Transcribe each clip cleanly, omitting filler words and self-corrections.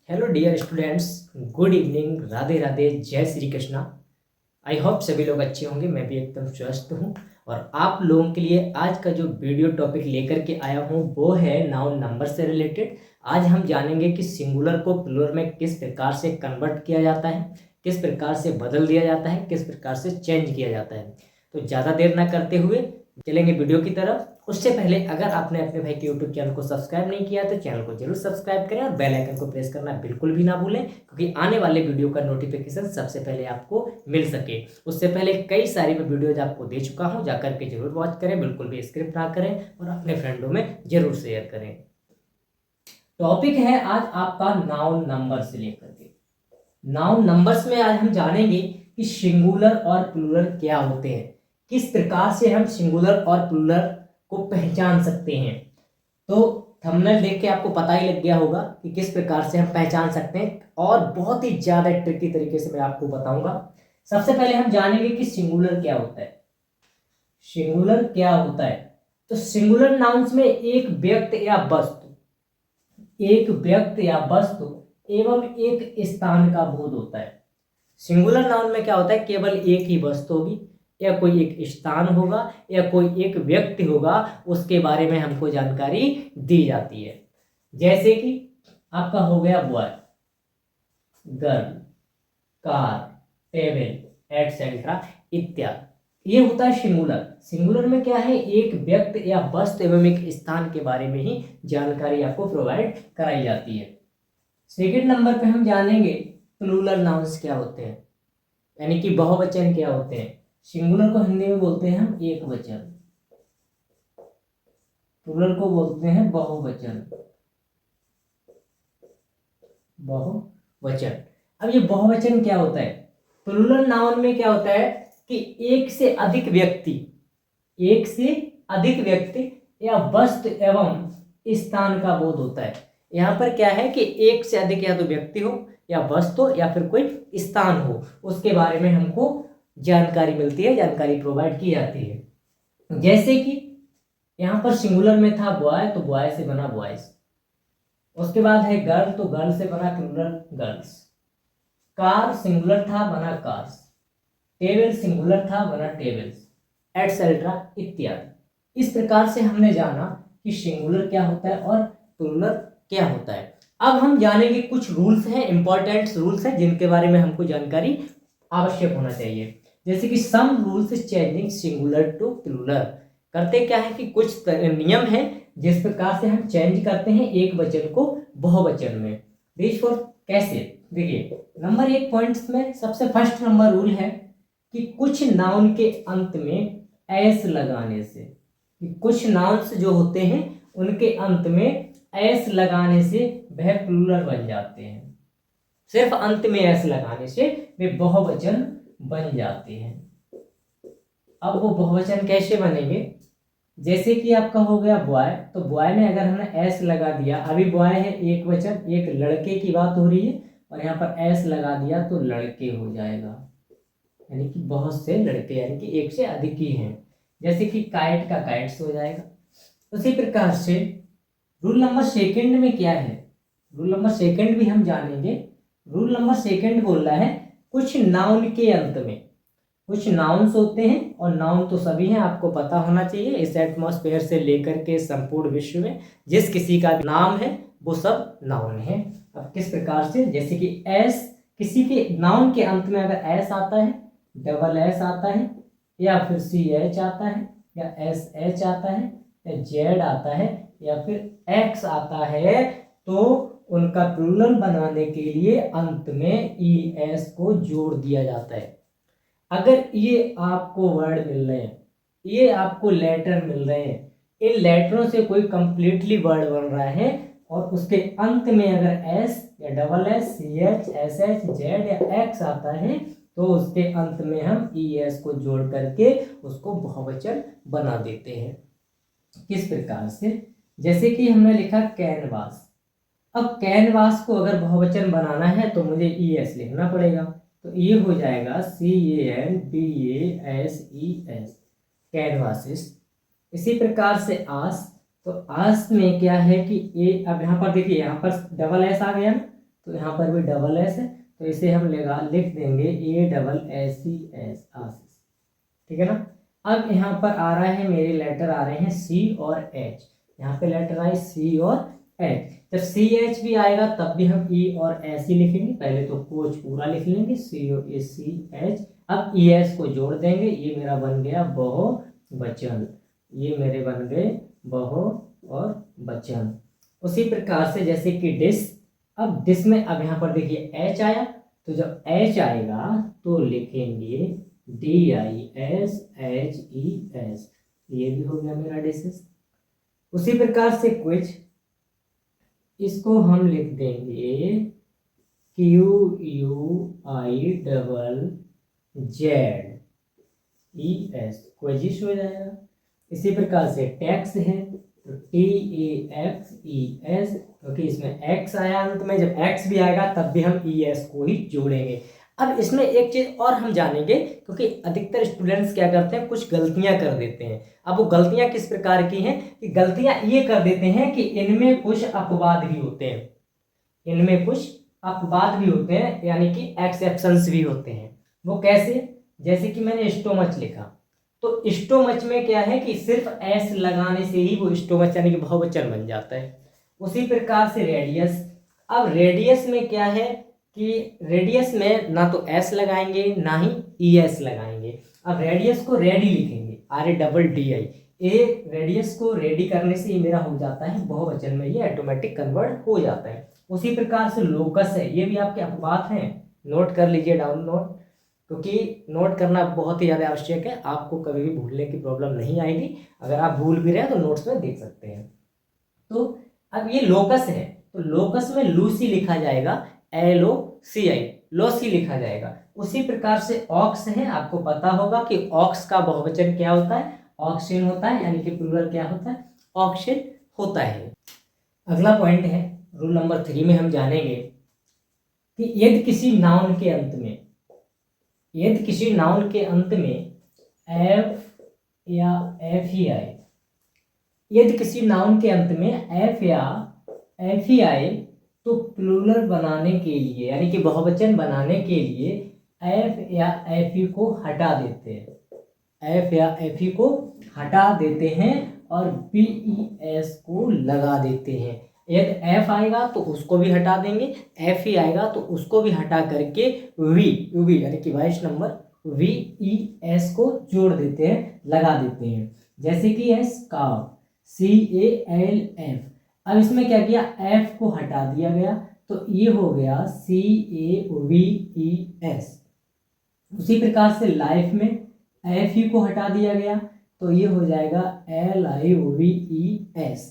Hello dear students, good evening, Radhe Radhe, Jai Shri Krishna. I hope सभी लोग अच्छे होंगे। मैं भी एकदम स्वस्थ हूँ और आप लोगों के लिए आज का जो वीडियो टॉपिक लेकर के आया हूँ वो है नाउन नंबर से रिलेटेड। आज हम जानेंगे कि सिंगुलर को प्लूरल में किस प्रकार से कन्वर्ट किया जाता है, किस प्रकार से बदल दिया जाता है, किस प्रकार से चेंज किया जाता है। तो ज़्यादा देर ना करते हुए चलेंगे वीडियो की तरफ। उससे पहले अगर आपने अपने भाई के यूट्यूब चैनल को सब्सक्राइब नहीं किया तो चैनल को जरूर सब्सक्राइब करें और बेल आइकन को प्रेस करना बिल्कुल भी ना भूलें, क्योंकि आने वाले वीडियो का नोटिफिकेशन सबसे पहले आपको मिल सके। उससे पहले कई सारी मैं वीडियोज आपको दे चुका हूं, जाकर के जरूर वॉच करें, बिल्कुल भी स्क्रिप्ट ना करें और अपने फ्रेंडों में जरूर शेयर करें। टॉपिक है आज आपका नाउन नंबर से लेकर के। नाउन नंबर्स में आज हम जानेंगे कि सिंगुलर और प्लूरल क्या होते हैं, किस प्रकार से हम सिंगुलर और प्लूरल को पहचान सकते हैं। तो थंबनेल देख के आपको पता ही लग गया होगा कि किस प्रकार से हम पहचान सकते हैं और बहुत ही ज्यादा ट्रिकी तरीके से मैं आपको बताऊंगा। सबसे पहले हम जानेंगे कि सिंगुलर क्या होता है। सिंगुलर क्या होता है? तो सिंगुलर नाउन्स में एक व्यक्ति या वस्तु एवं एक स्थान का बोध होता है। सिंगुलर नाउन में क्या होता है? केवल एक ही वस्तु होगी या कोई एक स्थान होगा या कोई एक व्यक्ति होगा, उसके बारे में हमको जानकारी दी जाती है। जैसे कि आपका हो गया boy, girl, car, table, etcetera इत्यादि। ये होता है सिंगुलर। सिंगुलर में क्या है? एक व्यक्ति या वस्तु एवं एक स्थान के बारे में ही जानकारी आपको प्रोवाइड कराई जाती है। सेकंड नंबर पे हम जानेंगे प्लूरल नाउन्स क्या होते हैं, यानी कि बहुवचन क्या होते हैं। सिंगुलर को हिंदी में बोलते हैं हम एक वचन, प्लूरल को बोलते हैं बहुवचन। बहुवचन। अब ये बहुवचन क्या होता है? प्लूरल नाउन में क्या होता है कि एक से अधिक व्यक्ति या वस्तु एवं स्थान का बोध होता है। यहाँ पर क्या है कि एक से अधिक या तो व्यक्ति हो या वस्तु या फिर कोई स्थान हो, उसके बारे में हमको जानकारी मिलती है, जानकारी प्रोवाइड की जाती है। जैसे कि यहाँ पर सिंगुलर में था बॉय, तो बॉय से बना बॉयज। उसके बाद है गर्ल, तो गर्ल से बना प्लूरल गर्ल्स। कार सिंगुलर था, बना कार्स। टेबल सिंगुलर था, बना टेबल्स, एटसेट्रा इत्यादि। इस प्रकार से हमने जाना कि सिंगुलर क्या होता है और प्लूरल क्या होता है। अब हम जानेंगे कुछ रूल्स हैं, इंपॉर्टेंट रूल्स हैं, जिनके बारे में हमको जानकारी आवश्यक होना चाहिए। जैसे कि some rules changing singular to plural. करते क्या है कि कुछ नियम है जिस प्रकार से हम चेंज करते हैं एक वचन को बहुवचन में। दिस फॉर कैसे? देखिए, नंबर 1 पॉइंट्स में सबसे फर्स्ट नंबर रूल है कि कुछ नाउन के अंत में एस लगाने से, कि कुछ नाउन्स जो होते हैं उनके अंत में एस लगाने से वह प्लूरल बन जाते हैं। सिर्फ अंत में एस लगाने से वे बहुवचन बन जाते हैं। अब वो बहुवचन कैसे बनेंगे? जैसे कि आपका हो गया बॉय, तो बॉय में अगर हमने एस लगा दिया, अभी बॉय है एक वचन, एक लड़के की बात हो रही है, और यहाँ पर एस लगा दिया तो लड़के हो जाएगा, यानी कि बहुत से लड़के, यानी कि एक से अधिक ही हैं। जैसे कि काइट का काइट्स हो जाएगा। उसी प्रकार से रूल नंबर सेकंड में क्या है? रूल नंबर सेकंड भी हम जानेंगे। रूल नंबर सेकंड बोल रहा है कुछ नाउन के अंत में, कुछ नाउन्स होते हैं, और नाउन तो सभी हैं, आपको पता होना चाहिए। इस एटमॉस्फेयर से लेकर के संपूर्ण विश्व में जिस किसी का नाम है वो सब नाउन है। अब किस प्रकार से? जैसे कि एस, किसी के नाउन के अंत में अगर एस आता है, डबल एस आता है, या फिर सी एच आता है, या एस एच आता है, या जेड आता है, या फिर एक्स आता है, तो उनका प्लूरल बनाने के लिए अंत में ई एस को जोड़ दिया जाता है। अगर ये आपको वर्ड मिल रहे हैं, ये आपको लेटर मिल रहे हैं, इन लेटरों से कोई कंप्लीटली वर्ड बन रहा है और उसके अंत में अगर एस या double S, C H, S H, Z या एक्स आता है, तो उसके अंत में हम ई एस को जोड़ करके उसको बहुवचन बना देते हैं। किस प्रकार से? जैसे कि हमने लिखा कैनवास। अब कैनवास को अगर बहुवचन बनाना है तो मुझे ई एस लिखना पड़ेगा, तो ये हो जाएगा CANVASES, कैनवासिस। इसी प्रकार से आस, तो आस में क्या है कि ए, अब यहाँ पर देखिए, यहाँ पर डबल एस आ गया, तो यहाँ पर भी डबल एस है, तो इसे हम लिख देंगे ASSES, आशीष। ठीक है ना। अब यहाँ पर आ रहा है, मेरे लेटर आ रहे हैं सी और एच। यहाँ पे लेटर आए सी और एच। जब सी एच भी आएगा तब भी हम ई और एस ही लिखेंगे। पहले तो कोच पूरा लिख लेंगे, COACH। अब ES को जोड़ देंगे, ये मेरा बन गया बहुवचन। ये मेरे बन गए बहु और वचन। उसी प्रकार से जैसे कि डिश, अब डिश में अब यहाँ पर देखिए एच आया, तो जब एच आएगा तो लिखेंगे DISHES। ये भी हो गया मेरा डिशेस। उसी प्रकार से क्विज, इसको हम लिख देंगे QUIZES, क्विजिश हो जाएगा। इसी प्रकार से टैक्स है, तो TAXES, क्योंकि इसमें एक्स आया अंत में, जब एक्स भी आएगा तब भी हम ES को ही जोड़ेंगे। अब इसमें एक चीज और हम जानेंगे, क्योंकि अधिकतर स्टूडेंट्स क्या करते हैं, कुछ गलतियां कर देते हैं। अब वो गलतियां किस प्रकार की हैं, कि गलतियां ये कर देते हैं कि इनमें कुछ अपवाद भी होते हैं, इनमें कुछ अपवाद भी होते हैं, यानी कि एक्सेप्शंस भी होते हैं। वो कैसे, जैसे कि मैंने स्टोमच लिखा, तो स्टोमच में क्या है कि सिर्फ एस लगाने से ही वो स्टोमच यानी कि बहुवचन बन जाता है। उसी प्रकार से रेडियस, अब रेडियस में क्या है कि रेडियस में ना तो एस लगाएंगे ना ही ES लगाएंगे। अब रेडियस को रेडी लिखेंगे, RADDI। ये रेडियस को रेडी करने से ये मेरा हो जाता है बहुवचन में, ये ऑटोमेटिक कन्वर्ट हो जाता है। उसी प्रकार से लोकस है, ये भी आपके अपवाद हैं, नोट कर लीजिए डाउनलोड, क्योंकि नोट करना बहुत ही ज़्यादा आवश्यक है। आपको कभी भी भूलने की प्रॉब्लम नहीं आएगी। अगर आप भूल भी रहे हैं तो नोट्स में देख सकते हैं। तो अब ये लोकस है, तो लोकस में लूसी लिखा जाएगा, LOCI, लोसी लिखा जाएगा। उसी प्रकार से ऑक्स है, आपको पता होगा कि ऑक्स का बहुवचन क्या होता है, ऑक्सिन होता है, यानी कि प्लूरल क्या होता है, ऑक्सिन होता है। अगला पॉइंट है, रूल नंबर 3 में हम जानेंगे कि यदि किसी नाउन के अंत में, यदि किसी नाउन के अंत में एफ या एफ ही आए, यदि किसी नाउन के अंत में एफ या एफ ही आए, तो प्लूरल बनाने के लिए यानी कि बहुवचन बनाने के लिए एफ या एफ ही को हटा देते हैं, एफ या एफ ही को हटा देते हैं और BES को लगा देते हैं। यदि एफ आएगा तो उसको भी हटा देंगे, एफ ही आएगा तो उसको भी हटा करके वी यानी कि 22 नंबर VES को जोड़ देते हैं, लगा देते हैं। जैसे कि है स्कार्फ, CALF। अब इसमें क्या किया, एफ को हटा दिया गया, तो ये हो गया CAVES। उसी प्रकार से लाइफ में एफ ही को हटा दिया गया, तो ये हो जाएगा LIVES।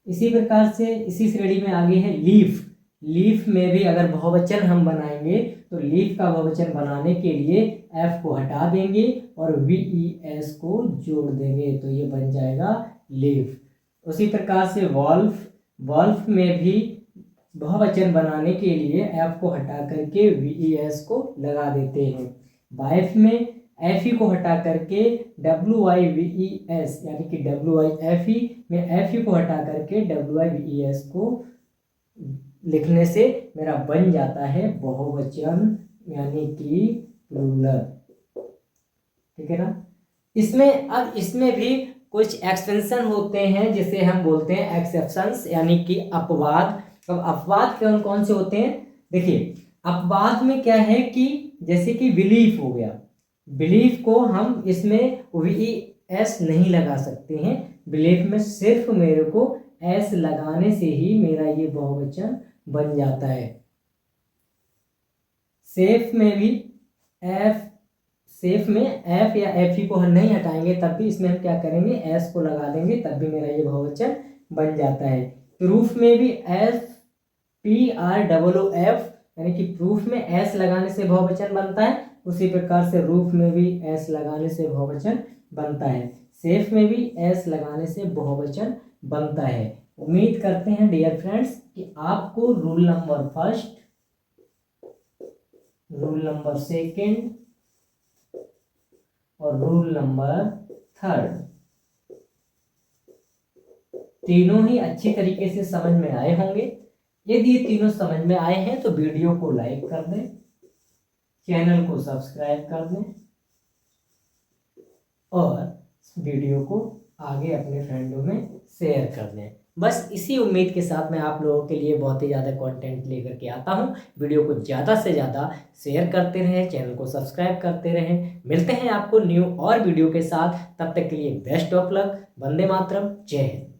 इसी प्रकार से इसी श्रेणी में आगे है लीफ। लीफ में भी अगर बहुवचन हम बनाएंगे तो लीफ का बहुवचन बनाने के लिए एफ को हटा देंगे और VES को जोड़ देंगे, तो ये बन जाएगा लीफ। उसी प्रकार से वॉल्फ, वॉल्फ में भी बहुवचन बनाने के लिए एफ को हटा करके VES को लगा देते हैं। वाइफ में एफ ही को हटा करके WIVES यानी कि WIFE में एफ ही को हटा करके WIVES को लिखने से मेरा बन जाता है बहुवचन यानी कि प्लूरल। ठीक है ना। इसमें अब इसमें भी कुछ एक्सटेंशन होते हैं जिसे हम बोलते हैं एक्सेप्शंस यानी कि अपवाद। अब अपवाद कौन कौन से होते हैं, देखिए अपवाद में क्या है कि जैसे कि बिलीफ हो गया, बिलीफ को हम इसमें VES नहीं लगा सकते हैं, बिलीफ में सिर्फ मेरे को S लगाने से ही मेरा ये बहुवचन बन जाता है। सेफ में भी सेफ में एफ या एफ ही को हम नहीं हटाएंगे तब भी इसमें हम क्या करेंगे, एस को लगा देंगे, तब भी मेरा ये बहुवचन बन जाता है। प्रूफ में भी PROOF यानी कि प्रूफ में एस लगाने से बहुवचन बनता है, उसी प्रकार से रूफ में भी एस लगाने से बहुवचन बनता है, सेफ में भी एस लगाने से बहुवचन बनता है। उम्मीद करते हैं डियर फ्रेंड्स कि आपको rule number first, rule number second और रूल नंबर थर्ड तीनों ही अच्छी तरीके से समझ में आए होंगे। यदि ये तीनों समझ में आए हैं तो वीडियो को लाइक कर दें, चैनल को सब्सक्राइब कर दें और वीडियो को आगे अपने फ्रेंडों में शेयर कर दें। बस इसी उम्मीद के साथ मैं आप लोगों के लिए बहुत ही ज़्यादा कंटेंट लेकर के आता हूँ। वीडियो को ज़्यादा से ज़्यादा शेयर करते रहें, चैनल को सब्सक्राइब करते रहें। मिलते हैं आपको न्यू और वीडियो के साथ, तब तक के लिए best of luck. Vande Mataram, जय हिंद।